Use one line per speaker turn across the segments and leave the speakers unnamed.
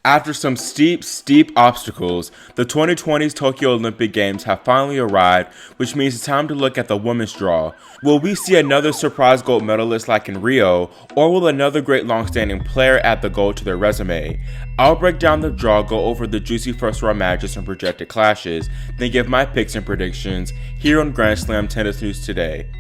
After some steep obstacles, the 2020's Tokyo Olympic Games have finally arrived, which means it's time to look at the women's draw. Will we see another surprise gold medalist like in Rio, or will another great long-standing player add the gold to their resume? I'll break down the draw, go over the juicy first round matches and projected clashes, then give my picks and predictions here on Grand Slam Tennis News Today.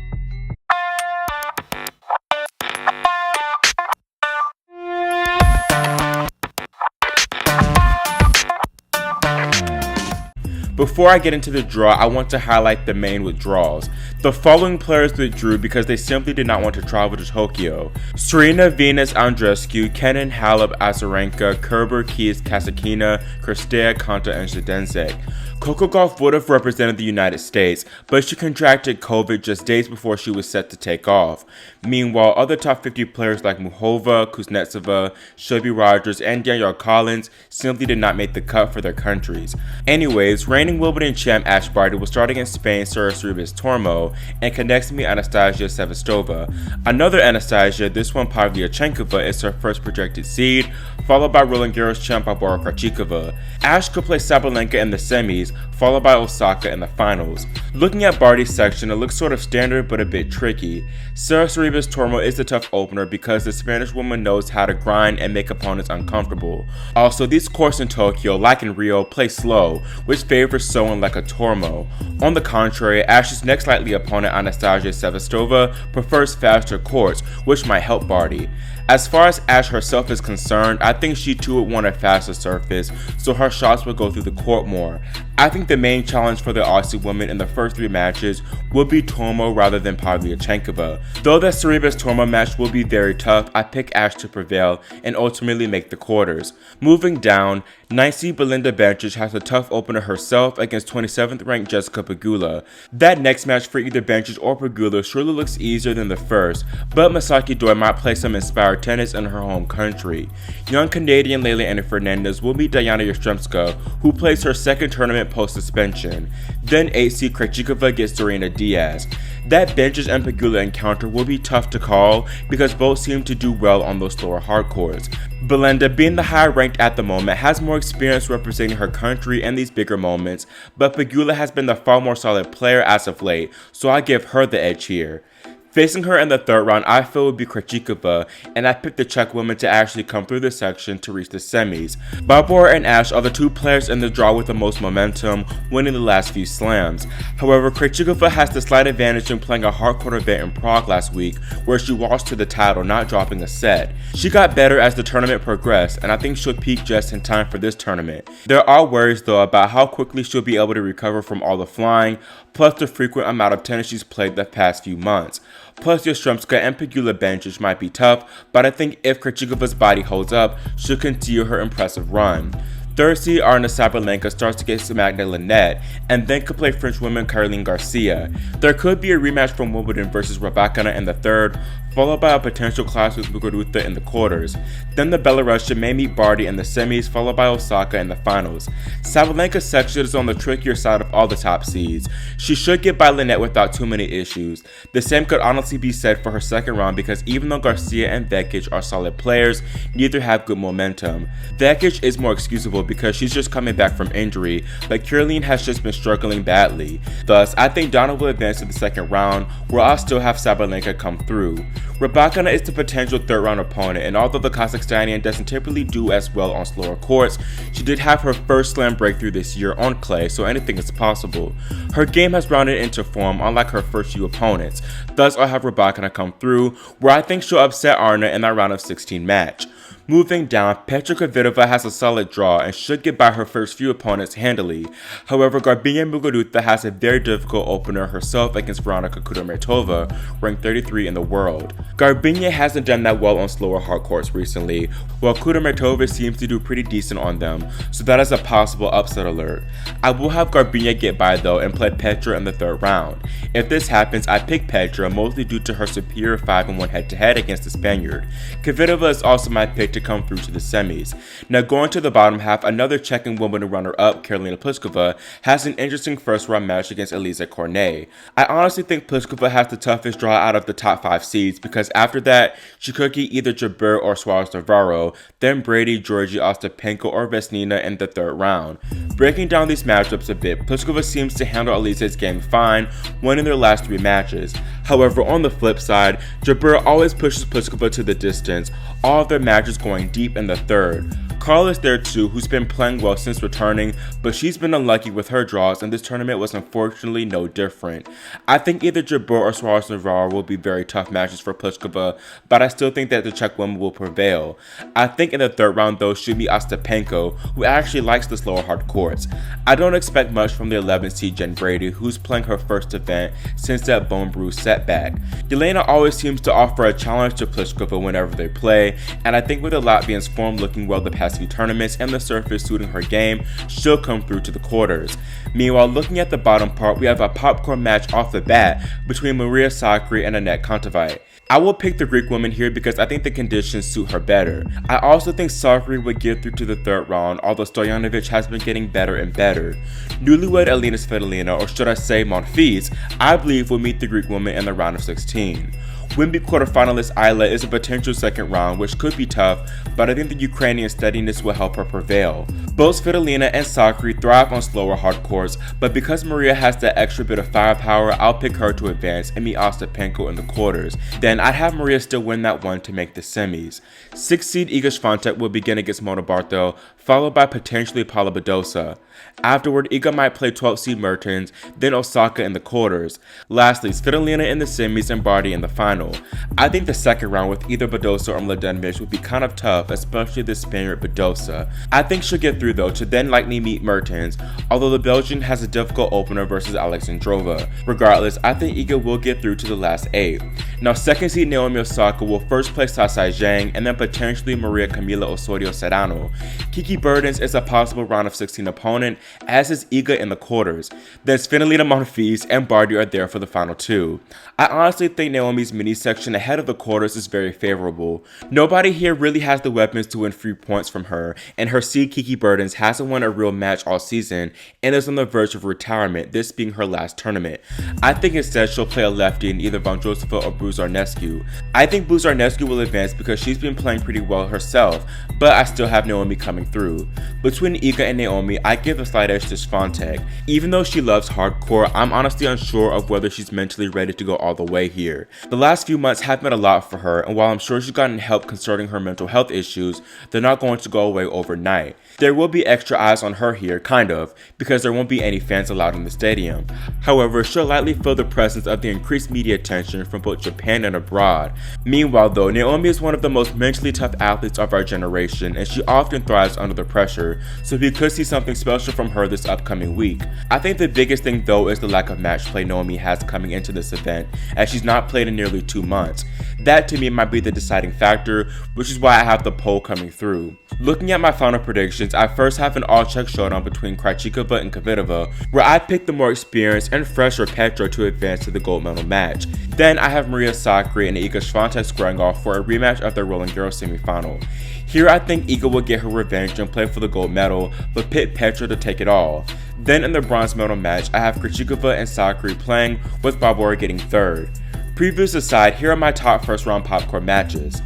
Before I get into the draw, I want to highlight the main withdrawals. The following players withdrew because they simply did not want to travel to Tokyo: Serena Venus Andreescu, Kenin Halep Azarenka, Kerber Keys Kasatkina, Kristea Konta, and Zdenczek. Coco Gauff would have represented the United States, but she contracted COVID just days before she was set to take off. Meanwhile, other top 50 players like Muhova, Kuznetsova, Shelby Rogers, and Danielle Collins simply did not make the cut for their countries. Anyways, reigning Wimbledon champ Ash Barty will start against Spain's Sabalenka Tormo and connects me Anastasia Sevastova. Another Anastasia, this one Pavlyuchenkova, is her first projected seed, followed by Roland Garros champ Barbora Krejcikova. Ash could play Sabalenka in the semis, followed by Osaka in the finals. Looking at Barty's section, it looks sort of standard but a bit tricky. Sabalenka Tormo is the tough opener because the Spanish woman knows how to grind and make opponents uncomfortable. Also, these courts in Tokyo, like in Rio, play slow, which favors someone like a Tormo. On the contrary, Ash's next likely opponent Anastasia Sevastova prefers faster courts, which might help Barty. As far as Ash herself is concerned, I think she too would want a faster surface, so her shots will go through the court more. I think the main challenge for the Aussie woman in the first three matches will be Tormo rather than Pavlyuchenkova. Though the Sabalenka-Tormo match will be very tough, I pick Ash to prevail and ultimately make the quarters. Moving down, 9th seed Belinda Bencic has a tough opener herself against 27th ranked Jessica Pegula. That next match for either Bencic or Pegula surely looks easier than the first, but Masaki Doi might play some inspired tennis in her home country. Young Canadian Leylah Anna Fernandez will meet Diana Yastremska, who plays her second tournament post-suspension. Then 8th seed Krejcikova gets Serena Diaz. That Bencic and Pegula encounter will be tough to call because both seem to do well on those slower hard courts. Belinda, being the higher ranked at the moment, has more experience representing her country in these bigger moments, but Pegula has been the far more solid player as of late, so I give her the edge here. Facing her in the third round, I feel would be Krejcikova, and I picked the Czech woman to actually come through the section to reach the semis. Barbora and Ash are the two players in the draw with the most momentum, winning the last few slams. However, Krejcikova has the slight advantage in playing a hardcourt event in Prague last week, where she walked to the title, not dropping a set. She got better as the tournament progressed, and I think she'll peak just in time for this tournament. There are worries though about how quickly she'll be able to recover from all the flying, plus the frequent amount of tennis she's played the past few months. Plus, Yastremska and Pegula Bencic might be tough, but I think if Krejcikova's body holds up, she'll continue her impressive run. Third seed Aryna Sabalenka starts against Magda Linette, and then could play French woman Caroline Garcia. There could be a rematch from Wimbledon versus Rybakina in the third, followed by a potential clash with Muguruza in the quarters. Then the Belarusian may meet Barty in the semis, followed by Osaka in the finals. Sabalenka's section is on the trickier side of all the top seeds. She should get by Linette without too many issues. The same could honestly be said for her second round because even though Garcia and Vekic are solid players, neither have good momentum. Vekic is more excusable because she's just coming back from injury, but Caroline has just been struggling badly. Thus, I think Donna will advance to the second round, where I'll still have Sabalenka come through. Rybakina is the potential third round opponent, and although the Kazakhstanian doesn't typically do as well on slower courts, she did have her first slam breakthrough this year on clay, so anything is possible. Her game has rounded into form unlike her first few opponents, thus I'll have Rybakina come through, where I think she'll upset Aryna in that round of 16 match. Moving down, Petra Kvitova has a solid draw and should get by her first few opponents handily. However, Garbiñe Muguruza has a very difficult opener herself against Veronika Kudermetova, ranked 33 in the world. Garbiñe hasn't done that well on slower hard courts recently, while Kudermetova seems to do pretty decent on them, so that is a possible upset alert. I will have Garbiñe get by though and play Petra in the third round. If this happens, I pick Petra mostly due to her superior 5-1 head-to-head against the Spaniard. Kvitova is also my pick to come through to the semis. Now going to the bottom half, another Czech and Wimbledon runner-up, Karolina Pliskova, has an interesting first-round match against Elisa Cornet. I honestly think Pliskova has the toughest draw out of the top 5 seeds because after that, she could get either Jabeur or Suarez Navarro, then Barty, Georgie, Ostapenko, or Vesnina in the third round. Breaking down these matchups a bit, Pliskova seems to handle Elisa's game fine, winning their last 3 matches. However, on the flip side, Jabeur always pushes Pliskova to the distance, all of their matches going deep in the third. Carl is there too, who's been playing well since returning, but she's been unlucky with her draws, and this tournament was unfortunately no different. I think either Jabeur or Suarez Navarro will be very tough matches for Pliskova, but I still think that the Czech woman will prevail. I think in the third round though should be Ostapenko, who actually likes the slower hard courts. I don't expect much from the 11th seed Jen Brady, who's playing her first event since that bone bruise setback. Yelena always seems to offer a challenge to Pliskova whenever they play, and I think with the Latvian's form looking well the past few tournaments and the surface suiting her game, she'll come through to the quarters. Meanwhile, looking at the bottom part, we have a popcorn match off the bat between Maria Sakkari and Anett Kontaveit. I will pick the Greek woman here because I think the conditions suit her better. I also think Sakkari would get through to the third round, although Stojanovic has been getting better and better. Newlywed Elina Svitolina, or should I say Monfils, I believe will meet the Greek woman in the round of 16. Wimby quarterfinalist Isla is a potential second round, which could be tough, but I think the Ukrainian steadiness will help her prevail. Both Svitolina and Sakkari thrive on slower hard courts, but because Maria has that extra bit of firepower, I'll pick her to advance and meet Ostapenko in the quarters. Then I'd have Maria still win that one to make the semis. 6th seed Iga Swiatek will begin against Mona Barthel, followed by potentially Paula Badosa. Afterward, Iga might play 12th seed Mertens, then Osaka in the quarters. Lastly, Svitolina in the semis and Barty in the final. I think the second round with either Badosa or Mladenovic would be kind of tough, especially the Spaniard Badosa. I think she'll get through though to then likely meet Mertens, although the Belgian has a difficult opener versus Alexandrova. Regardless, I think Iga will get through to the last 8. Now 2nd seed Naomi Osaka will first play Sasai Zhang and then potentially Maria Camila Osorio Serrano. Kiki Bertens is a possible round of 16 opponent, as is Iga in the quarters. Then Svitolina, Monfils, and Barty are there for the final 2. I honestly think Naomi's mini section ahead of the quarters is very favorable. Nobody here really has the weapons to win free points from her, and her seed Kiki Bertens hasn't won a real match all season and is on the verge of retirement, this being her last tournament. I think instead she'll play a lefty in either Vondrousova or Buzarnescu. I think Buzarnescu will advance because she's been playing pretty well herself, but I still have Naomi coming through. Between Iga and Naomi, I give a slight edge to Swiatek. Even though she loves hardcore, I'm honestly unsure of whether she's mentally ready to go all the way here. The last few months have been a lot for her, and while I'm sure she's gotten help concerning her mental health issues, they're not going to go away overnight. There will be extra eyes on her here, kind of, because there won't be any fans allowed in the stadium. However, she'll likely feel the presence of the increased media attention from both Japan and abroad. Meanwhile though, Naomi is one of the most mentally tough athletes of our generation, and she often thrives under the pressure, so we could see something special from her this upcoming week. I think the biggest thing though is the lack of match play Naomi has coming into this event, as she's not played in nearly 2 months. That to me might be the deciding factor, which is why I have the poll coming through. Looking at my final predictions, I first have an all-Czech showdown between Krejcikova and Kvitova, where I picked the more experienced and fresher Petra to advance to the gold medal match. Then I have Maria Sakkari and Iga Swiatek squaring off for a rematch of their Roland Garros semifinal. Here I think Iga will get her revenge and play for the gold medal, but pick Petra to take it all. Then in the bronze medal match, I have Krejcikova and Sakkari playing, with Barbora getting third. Previews aside, here are my top first round popcorn matches.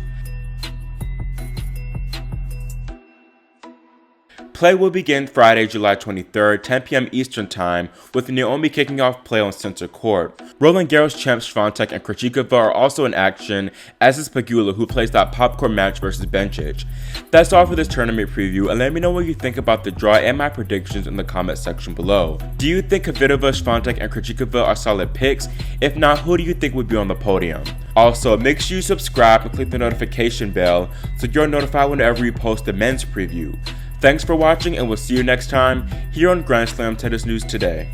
Play will begin Friday, July 23rd, 10 p.m. Eastern Time, with Naomi kicking off play on center court. Roland Garros champs Swiatek and Krejcikova are also in action, as is Pegula, who plays that popcorn match versus Bencic. That's all for this tournament preview, and let me know what you think about the draw and my predictions in the comment section below. Do you think Kvitova, Swiatek, and Krejcikova are solid picks? If not, who do you think would be on the podium? Also, make sure you subscribe and click the notification bell so you're notified whenever we post the men's preview. Thanks for watching, and we'll see you next time here on Grand Slam Tennis News Today.